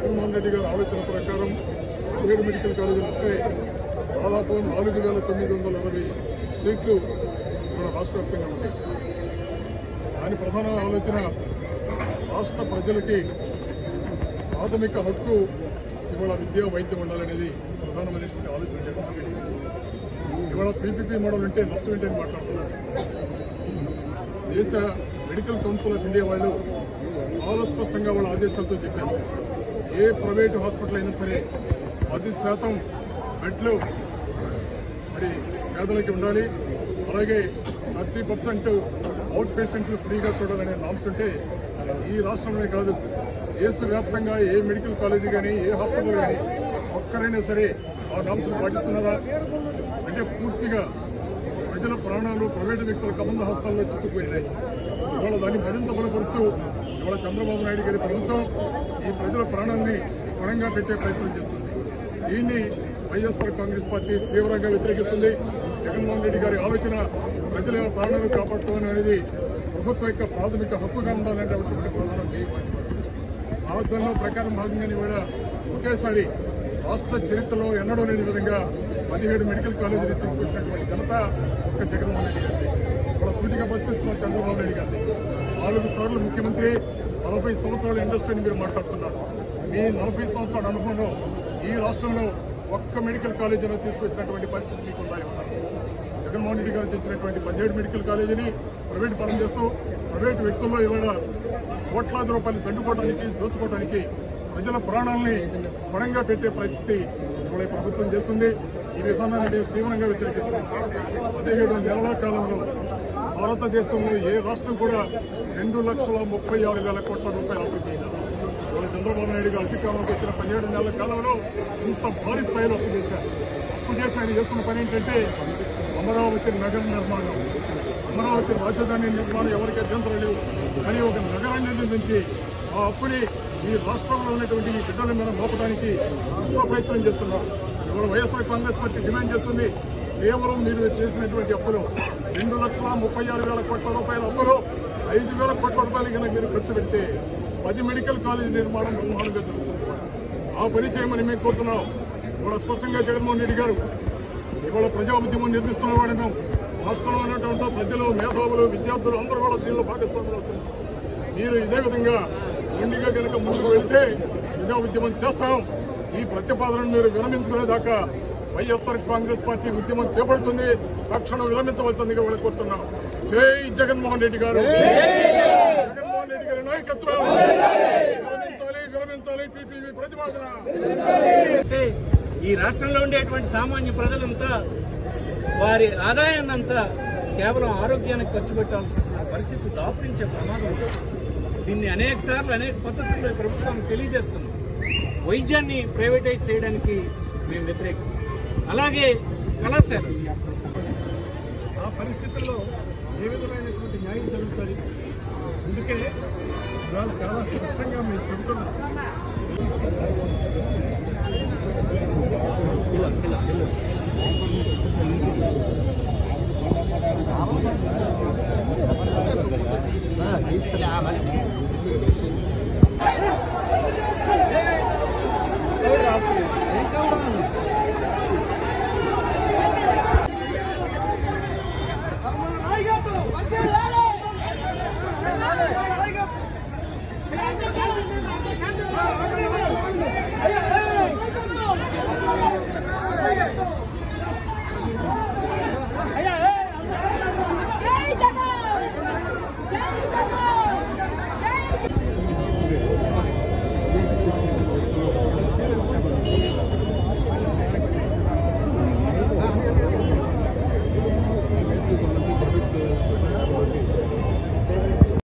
జగన్మోహన్ రెడ్డి గారి ఆలోచన ప్రకారం 17 మెడికల్ కాలేజీలు వస్తే దాదాపు 4,960 సీట్లు మన రాష్ట్ర వ్యాప్తంగా ఉన్నాయి. దాని ప్రధాన ఆలోచన రాష్ట్ర ప్రజలకి ప్రాథమిక హక్కు ఇవాళ విద్యా వైద్యం ఉండాలనేది ప్రధానమైనటువంటి ఆలోచన జగన్మోహన్ రెడ్డి. ఇవాళ పీపీపీ మోడల్ ఉంటే నష్టం ఏంటని మాట్లాడుతున్నారు. దేశ మెడికల్ కౌన్సిల్ ఆఫ్ ఇండియా వాళ్ళు చాలా స్పష్టంగా వాళ్ళ ఆదేశాలతో చెప్పారు, ఏ ప్రైవేటు హాస్పిటల్ అయినా సరే 10% బెడ్లు మరి పేదలకి ఉండాలి, అలాగే 30% అవుట్ పేషెంట్లు ఫ్రీగా చూడాలనే నామ్స్ ఉంటే ఈ రాష్ట్రంలోనే కాదు దేశవ్యాప్తంగా ఏ మెడికల్ కాలేజీ కానీ ఏ హాస్పిటల్ కానీ ఒక్కరైనా సరే ఆ నామ్స్ను పాటిస్తున్నారా అంటే పూర్తిగా ప్రజల ప్రాణాలు ప్రైవేటు వ్యక్తుల కబంధ హస్తాల్లో చిక్కుపోయినాయి. ఇవాళ దాన్ని మరింత బలపరుస్తూ ఇవాళ చంద్రబాబు నాయుడు గారి ప్రభుత్వం ఈ ప్రజల ప్రాణాన్ని పణంగా పెట్టే ప్రయత్నం చేస్తుంది. దీన్ని వైఎస్ఆర్ కాంగ్రెస్ పార్టీ తీవ్రంగా వ్యతిరేకిస్తుంది. జగన్మోహన్ రెడ్డి గారి ఆలోచన ప్రజల ప్రాణాలు కాపాడుకోవడం అనేది ప్రభుత్వం యొక్క ప్రాథమిక హక్కుగా ఉండాలనేటువంటి ప్రధాన ధ్యేయం. ఆ ఉద్యమం ప్రకారం భాగంగానే కూడా ఒకేసారి రాష్ట్ర చరిత్రలో ఎన్నడూ లేని విధంగా 17 మెడికల్ కాలేజీలు తీసుకొచ్చినటువంటి ఘనత ఒక జగన్మోహన్ రెడ్డి గారిది. వాళ్ళ సూటిగా పరిస్థితున్న చంద్రబాబు నాయుడు గారిది. 4 సార్లు ముఖ్యమంత్రి, 40 సంవత్సరాల ఇండస్ట్రీని మీరు మాట్లాడుతున్నారు. మీ 40 సంవత్సరాల అనుభవంలో ఈ రాష్ట్రంలో ఒక్క మెడికల్ కాలేజీలో తీసుకొచ్చినటువంటి పరిస్థితి మీకు ఉన్నాయి. జగన్మోహన్ రెడ్డి గారు తెచ్చినటువంటి 17 మెడికల్ కాలేజీని ప్రైవేట్ పరం చేస్తూ ప్రైవేటు వ్యక్తుల్లో ఇవాళ కోట్లాది రూపాయలు దండుకోవడానికి దోచుకోవడానికి ప్రజల ప్రాణాలని పణంగా పెట్టే పరిస్థితి ఇవాళ ప్రభుత్వం చేస్తుంది. ఈ విధానాన్ని తీవ్రంగా వ్యతిరేకిస్తుంది. 17 నెలల కాలంలో భారతదేశంలో ఏ రాష్ట్రం కూడా 2,36,000 కోట్ల రూపాయలు అప్పు చేయాలి. ఇవాళ చంద్రబాబు నాయుడు గారు అధికారంలోకి వచ్చిన 17 నెలల కాలంలో ఇంత భారీ స్థాయిలో అప్పు చేశారు. అప్పు చేసి ఆయన చేస్తున్న పని ఏంటంటే అమరావతి నగర నిర్మాణం, అమరావతి రాజధాని నిర్మాణం ఎవరికి అభ్యంతరం లేవు కానీ ఒక నగరాన్ని నిర్మించి ఆ అప్పుని ఈ రాష్ట్రంలో ఉన్నటువంటి ఈ బిడ్డల మీద మోపడానికి విశ్వ ప్రయత్నం చేస్తున్నారు. ఇవాళ వైఎస్ఆర్ కాంగ్రెస్ పార్టీ డిమాండ్ చేస్తుంది, కేవలం మీరు చేసినటువంటి అప్పులు 2,36,000 కోట్ల రూపాయల అప్పులు 5,000 కోట్ల రూపాయలు కనుక మీరు ఖర్చు పెడితే 10 మెడికల్ కాలేజీ నిర్మాణం బ్రహ్మాండంగా జరుగుతుంది. ఆ పని చేయమని మేము కోరుతున్నాం. ఇవాళ స్పష్టంగా జగన్మోహన్ రెడ్డి గారు ఇవాళ ప్రజా ఉద్యమం నిర్మిస్తున్న వాడిని రాష్ట్రంలో ఉన్నటువంటి ప్రజలు, మేధావులు, విద్యార్థులు అందరూ కూడా దీనిలో భాగస్వాములు అవుతున్నారు. మీరు ఇదే విధంగా మొండిగా కనుక ముందుకు వెళితే ప్రజా ఉద్యమం చేస్తాం. ఈ ప్రతిపాదనను మీరు విరమించుకునేదాకా వైఎస్ఆర్ కాంగ్రెస్ పార్టీ ఉద్యమం చేపడుతుంది. తక్షణం విరమించవలసిందిగా వాళ్ళు కోరుతున్నాం. జై జగన్మోహన్ రెడ్డి గారు, జగన్మోహన్ రెడ్డి గారి నాయకత్వం. విరమించాలి పీపీపీ ప్రతిపాదన. ఈ రాష్ట్రంలో ఉండేటువంటి సామాన్య ప్రజలంతా వారి ఆదాయాన్నంతా కేవలం ఆరోగ్యానికి ఖర్చు పెట్టాల్సిన పరిస్థితి దాపురించే ప్రమాదం ఉంది. దీన్ని అనేక సార్లు అనేక పద్ధతుల్లో ప్రభుత్వం తెలియజేస్తున్నాం. వైద్యాన్ని ప్రైవేటైజ్ చేయడానికి మేము వ్యతిరేకం. అలాగే కళాశాల ఆ పరిస్థితుల్లో ఏ విధమైనటువంటి న్యాయం జరుగుతుంది. అందుకే ఇవాళ చాలా స్పష్టంగా మేము చెబుతున్నాం,